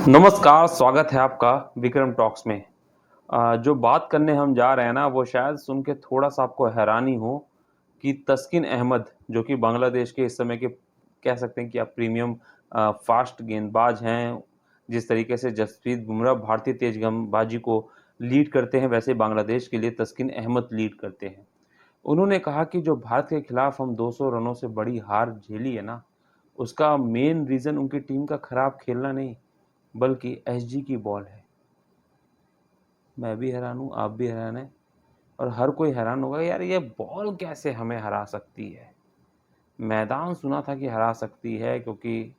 नमस्कार, स्वागत है आपका विक्रम टॉक्स में। जो बात करने हम जा रहे हैं ना, वो शायद सुन के थोड़ा-सा आपको हैरानी हो कि तस्किन अहमद, जो कि बांग्लादेश के इस समय के कह सकते हैं कि आप प्रीमियम फ़ास्ट गेंदबाज हैं। जिस तरीके से जसप्रीत बुमराह भारतीय तेज गेंदबाजी को लीड करते हैं, वैसे बांग्लादेश के लिए तस्किन अहमद लीड करते हैं। उन्होंने कहा कि जो भारत के खिलाफ हम 200 रनों से बड़ी हार झेली है ना, उसका मेन रीज़न उनकी टीम का खराब खेलना नहीं, बल्कि एसजी की बॉल है। मैं भी हैरान हूँ, आप भी हैरान हैं और हर कोई हैरान होगा, यार ये बॉल कैसे हमें हरा सकती है? मैदान सुना था कि हरा सकती है क्योंकि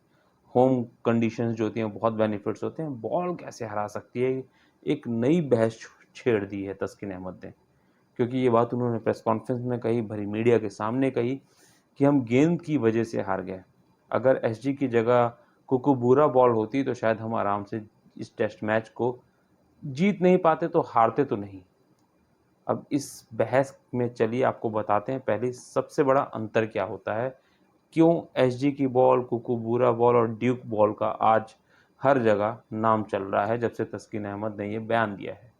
होम कंडीशंस जो होती हैं बहुत बेनिफिट्स होते हैं, बॉल कैसे हरा सकती है? एक नई बहस छेड़ दी है तस्किन अहमद ने, क्योंकि ये बात उन्होंने प्रेस कॉन्फ्रेंस में कही, भरी मीडिया के सामने कही कि हम गेंद की वजह से हार गए। अगर एसजी की जगह कुकुबूरा बॉल होती तो शायद हम आराम से इस टेस्ट मैच को जीत नहीं पाते तो हारते तो नहीं। अब इस बहस में चलिए आपको बताते हैं पहले सबसे बड़ा अंतर क्या होता है, क्यों एसजी की बॉल, कुकुबूरा बॉल और ड्यूक बॉल का आज हर जगह नाम चल रहा है जब से तस्किन अहमद ने ये बयान दिया है।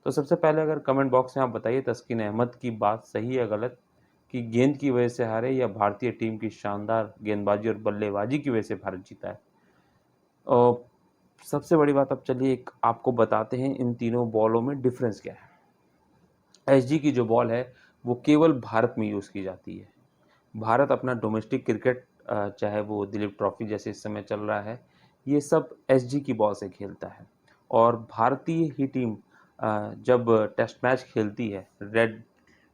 तो सबसे पहले अगर कमेंट बॉक्स में आप बताइए तस्किन अहमद की बात सही है गलत, कि गेंद की वजह से हारे या भारतीय टीम की शानदार गेंदबाजी और बल्लेबाजी की वजह से भारत जीता है। और सबसे बड़ी बात, अब चलिए एक आपको बताते हैं इन तीनों बॉलों में डिफरेंस क्या है। एसजी की जो बॉल है वो केवल भारत में यूज़ की जाती है। भारत अपना डोमेस्टिक क्रिकेट, चाहे वो दिलीप ट्रॉफी जैसे इस समय चल रहा है, ये सब एसजी की बॉल से खेलता है। और भारतीय ही टीम जब टेस्ट मैच खेलती है, रेड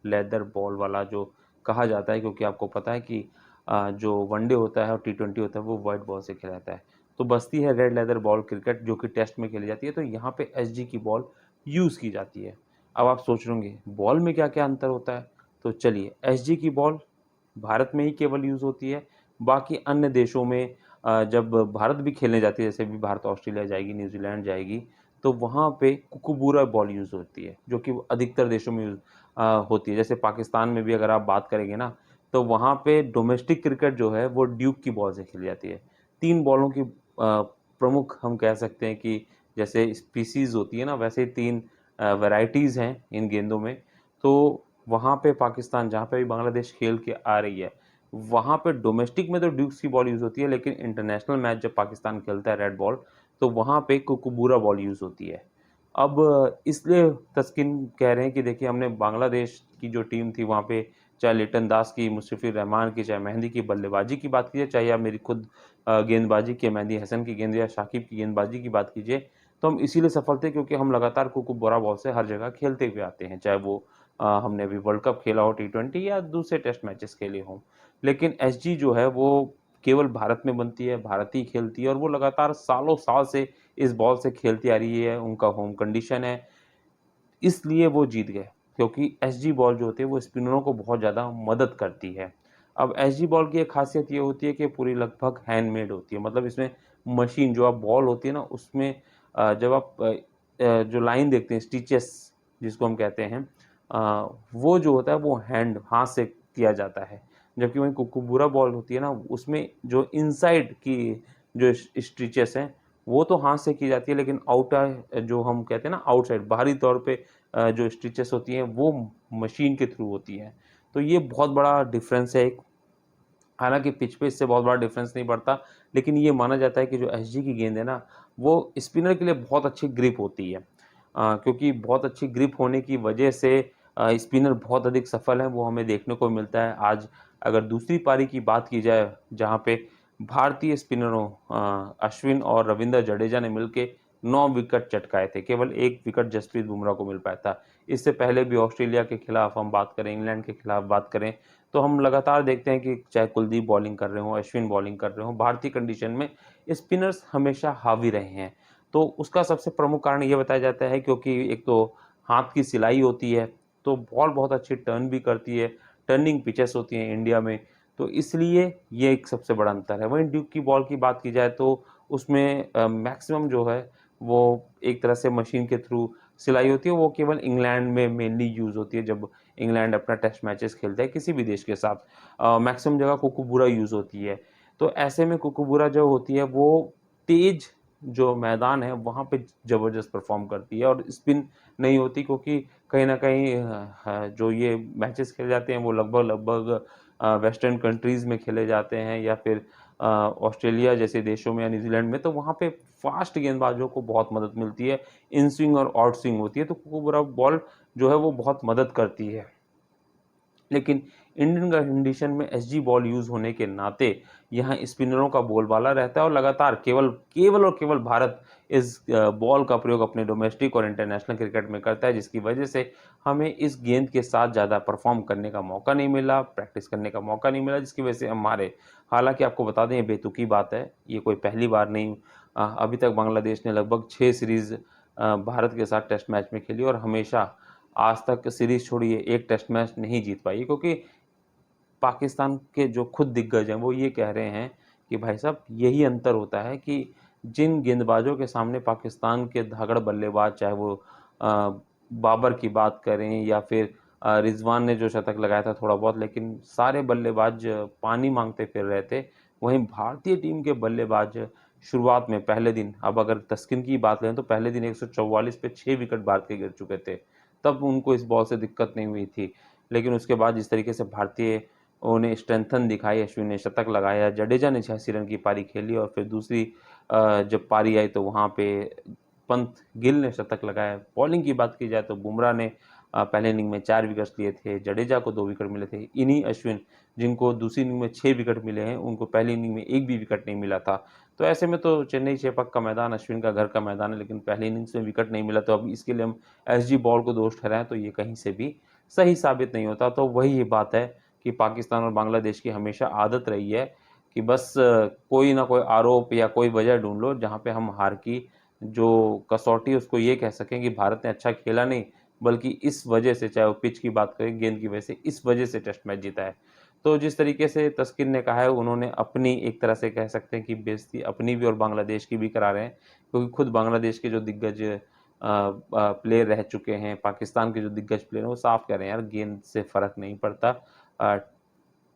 लेदर बॉल वाला जो कहा जाता है, क्योंकि आपको पता है कि जो वनडे होता है और टी20 होता है वो वाइट बॉल से खेला जाता है, तो बचती है रेड लेदर बॉल क्रिकेट जो कि टेस्ट में खेली जाती है, तो यहाँ पे एसजी की बॉल यूज़ की जाती है। अब आप सोच रहे होंगे बॉल में क्या क्या अंतर होता है, तो चलिए एसजी की बॉल भारत में ही केवल यूज़ होती है। बाकी अन्य देशों में जब भारत भी खेलने जाती है, जैसे भी भारत ऑस्ट्रेलिया जाएगी, न्यूज़ीलैंड जाएगी, तो वहाँ पे कुकुबूरा बॉल यूज़ होती है, जो कि अधिकतर देशों में यूज़ होती है। जैसे पाकिस्तान में भी अगर आप बात करेंगे ना, तो वहाँ पे डोमेस्टिक क्रिकेट जो है वो ड्यूक की बॉल से खेली जाती है। 3 बॉलों की प्रमुख हम कह सकते हैं कि जैसे स्पीशीज़ होती है ना, वैसे 3 वैराइटीज़ हैं इन गेंदों में। तो वहाँ पे पाकिस्तान, जहाँ पे भी बांग्लादेश खेल के आ रही है, वहाँ पे डोमेस्टिक में तो ड्यूक्स की बॉल यूज़ होती है, लेकिन इंटरनेशनल मैच जब पाकिस्तान खेलता है रेड बॉल, तो वहाँ पे कुकुबूरा बॉल यूज़ होती है। अब इसलिए तस्किन कह रहे हैं कि देखिए हमने बांग्लादेश की जो टीम थी वहाँ पे, चाहे लिटन दास की, मुशफ़िक़ुर रहमान की, चाहे मेहंदी की बल्लेबाजी की बात कीजिए, चाहे आप मेरी खुद गेंदबाजी की, मेहंदी हसन की गेंद या शाकिब की गेंदबाजी की बात कीजिए, तो हम इसीलिए सफल थे क्योंकि हम लगातार कुकुबूरा बॉल से हर जगह खेलते हुए आते हैं। चाहे वो हमने अभी वर्ल्ड कप खेला हो, टी20 या दूसरे टेस्ट मैचेस खेले हों। लेकिन एसजी जो है वो केवल भारत में बनती है, भारत ही खेलती है और वो लगातार सालों साल से इस बॉल से खेलती आ रही है, उनका होम कंडीशन है, इसलिए वो जीत गए, क्योंकि एसजी बॉल जो होती है वो स्पिनरों को बहुत ज़्यादा मदद करती है। अब एसजी बॉल की एक ख़ासियत ये होती है कि पूरी लगभग हैंडमेड होती है, मतलब इसमें मशीन जो आप बॉल होती है ना उसमें जब आप जो लाइन देखते हैं, स्टिचेस जिसको हम कहते हैं, वो जो होता है वो हाथ से किया जाता है। जबकि वहीं कुकुबूरा बॉल होती है ना, उसमें जो इनसाइड की जो स्टिचेस हैं वो तो हाथ से की जाती है, लेकिन आउटर जो हम कहते हैं ना, आउटसाइड बाहरी तौर पे जो स्टिचेस होती हैं वो मशीन के थ्रू होती हैं। तो ये बहुत बड़ा डिफरेंस है एक। हालाँकि पिच पे इससे बहुत बड़ा डिफरेंस नहीं पड़ता, लेकिन ये माना जाता है कि जो एसजी की गेंद है ना, वो स्पिनर के लिए बहुत अच्छी ग्रिप होती है। क्योंकि बहुत अच्छी ग्रिप होने की वजह से स्पिनर बहुत अधिक सफल हैं, वो हमें देखने को मिलता है। आज अगर दूसरी पारी की बात की जाए, जहाँ पे भारतीय स्पिनरों अश्विन और रविंद्र जडेजा ने मिलके 9 विकेट चटकाए थे, केवल 1 विकेट जसप्रीत बुमराह को मिल पाया था। इससे पहले भी ऑस्ट्रेलिया के खिलाफ हम बात करें, इंग्लैंड के खिलाफ बात करें, तो हम लगातार देखते हैं कि चाहे कुलदीप बॉलिंग कर रहे हों, अश्विन बॉलिंग कर रहे हों, भारतीय कंडीशन में स्पिनर्स हमेशा हावी रहे हैं। तो उसका सबसे प्रमुख कारण ये बताया जाता है क्योंकि एक तो हाथ की सिलाई होती है, तो बॉल बहुत अच्छी टर्न भी करती है, टर्निंग पिचेस होती हैं इंडिया में, तो इसलिए ये एक सबसे बड़ा अंतर है। वहीं ड्यूक की बॉल की बात की जाए तो उसमें मैक्सिमम जो है वो एक तरह से मशीन के थ्रू सिलाई होती है, वो केवल इंग्लैंड में मेनली यूज़ होती है जब इंग्लैंड अपना टेस्ट मैचेस खेलता है किसी भी देश के साथ। मैक्सिमम जगह कुकुबूरा यूज़ होती है। तो ऐसे में कुकुबूरा जो होती है वो तेज़ जो मैदान है वहाँ पे ज़बरदस्त परफ़ॉर्म करती है और स्पिन नहीं होती क्योंकि कहीं न कहीं जो ये मैचेस खेले जाते हैं वो लगभग-लगभग वेस्टर्न कंट्रीज़ में खेले जाते हैं या फिर ऑस्ट्रेलिया जैसे देशों में या न्यूज़ीलैंड में, तो वहाँ पे फ़ास्ट गेंदबाज़ों को बहुत मदद मिलती है। इन स्विंग और आउट स्विंग होती है, तो वो बॉल जो है वो बहुत मदद करती है। लेकिन इंडियन कंडीशन में एसजी बॉल यूज़ होने के नाते यहाँ स्पिनरों का बोलबाला रहता है और लगातार केवल केवल और केवल भारत इस बॉल का प्रयोग अपने डोमेस्टिक और इंटरनेशनल क्रिकेट में करता है, जिसकी वजह से हमें इस गेंद के साथ ज़्यादा परफॉर्म करने का मौका नहीं मिला, प्रैक्टिस करने का मौका नहीं मिला, जिसकी वजह से हम हारे। हालाँकि आपको बता दें ये बेतुकी बात है, ये कोई पहली बार नहीं अभी तक बांग्लादेश ने लगभग 6 सीरीज़ भारत के साथ टेस्ट मैच में खेली और हमेशा आज तक सीरीज़ छोड़िए एक टेस्ट मैच नहीं जीत पाई क्योंकि पाकिस्तान के जो खुद दिग्गज हैं वो ये कह रहे हैं कि भाई साहब यही अंतर होता है कि जिन गेंदबाजों के सामने पाकिस्तान के धागड़ बल्लेबाज चाहे वो बाबर की बात करें या फिर रिजवान ने जो शतक लगाया था थोड़ा बहुत, लेकिन सारे बल्लेबाज पानी मांगते फिर रहे थे। वहीं भारतीय टीम के बल्लेबाज शुरुआत में पहले दिन, अब अगर तस्किन की बात करें तो पहले दिन 144 पे 6 विकेट भारत के गिर चुके थे, तब उनको इस बॉल से दिक्कत नहीं हुई थी। लेकिन उसके बाद जिस तरीके से भारतीय उन्हें स्ट्रेंथन दिखाई, अश्विन ने शतक लगाया, जडेजा ने 86 रन की पारी खेली और फिर दूसरी जब पारी आई तो वहाँ पे पंत, गिल ने शतक लगाया। बॉलिंग की बात की जाए तो बुमराह ने पहले इनिंग में 4 विकेट्स लिए थे, जडेजा को 2 विकेट मिले थे। इन्हीं अश्विन जिनको दूसरी इनिंग में 6 विकेट मिले हैं, उनको पहली इनिंग में 1 भी विकेट नहीं मिला था। तो ऐसे में तो चेन्नई चेपक का मैदान अश्विन का घर का मैदान है, लेकिन पहली इनिंग्स में विकेट नहीं मिला, तो अब इसके लिए हम एसजी बॉल को दोष ठहराएँ तो ये कहीं से भी सही साबित नहीं होता। तो वही बात है कि पाकिस्तान और बांग्लादेश की हमेशा आदत रही है कि बस कोई ना कोई आरोप या कोई वजह ढूँढ लो जहाँ पे हम हार की जो कसौटी है उसको ये कह सकें कि भारत ने अच्छा खेला नहीं, बल्कि इस वजह से, चाहे वो पिच की बात करें, गेंद की वजह से, इस वजह से टेस्ट मैच जीता है। तो जिस तरीके से तस्किन ने कहा है, उन्होंने अपनी एक तरह से कह सकते हैं कि बेइज़्ज़ती अपनी भी और बांग्लादेश की भी करा रहे हैं, क्योंकि खुद बांग्लादेश के जो दिग्गज प्लेयर रह चुके हैं, पाकिस्तान के जो दिग्गज प्लेयर हैं, वो साफ कह रहे हैं यार गेंद से फ़र्क नहीं पड़ता। अ,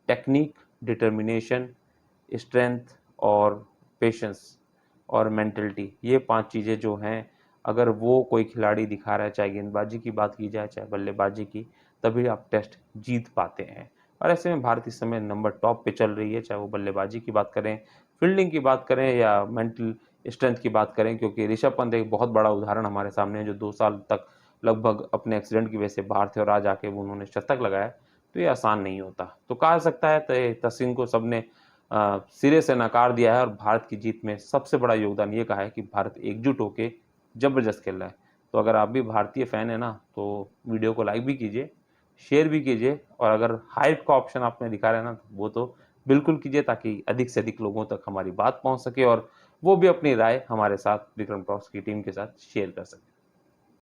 टेक्निक, डिटर्मिनेशन, स्ट्रेंथ और पेशेंस और मेंटालिटी, ये 5 चीज़ें जो हैं, अगर वो कोई खिलाड़ी दिखा रहा है, चाहे गेंदबाजी की बात की जाए, चाहे बल्लेबाजी की, तभी आप टेस्ट जीत पाते हैं। और ऐसे में भारत इस समय नंबर टॉप पे चल रही है, चाहे वो बल्लेबाजी की बात करें, फील्डिंग की बात करें या मेंटल स्ट्रेंथ की बात करें, क्योंकि ऋषभ पंत एक बहुत बड़ा उदाहरण हमारे सामने है, जो 2 साल तक लगभग अपने एक्सीडेंट की वजह से बाहर थे और आज आके वो उन्होंने शतक लगाया। तो ये आसान नहीं होता। तो कहा सकता है तस्वीन को सबने सिरे से नकार दिया है और भारत की जीत में सबसे बड़ा योगदान ये कहा है कि भारत एकजुट होके ज़बरदस्त खेल रहा है। तो अगर आप भी भारतीय फ़ैन हैं ना, तो वीडियो को लाइक भी कीजिए, शेयर भी कीजिए और अगर हाइप का ऑप्शन आपने दिखा रहा है ना, तो वो तो बिल्कुल कीजिए ताकि अधिक से अधिक लोगों तक हमारी बात पहुँच सके और वो भी अपनी राय हमारे साथ विक्रम टॉक्स की टीम के साथ शेयर कर सकें।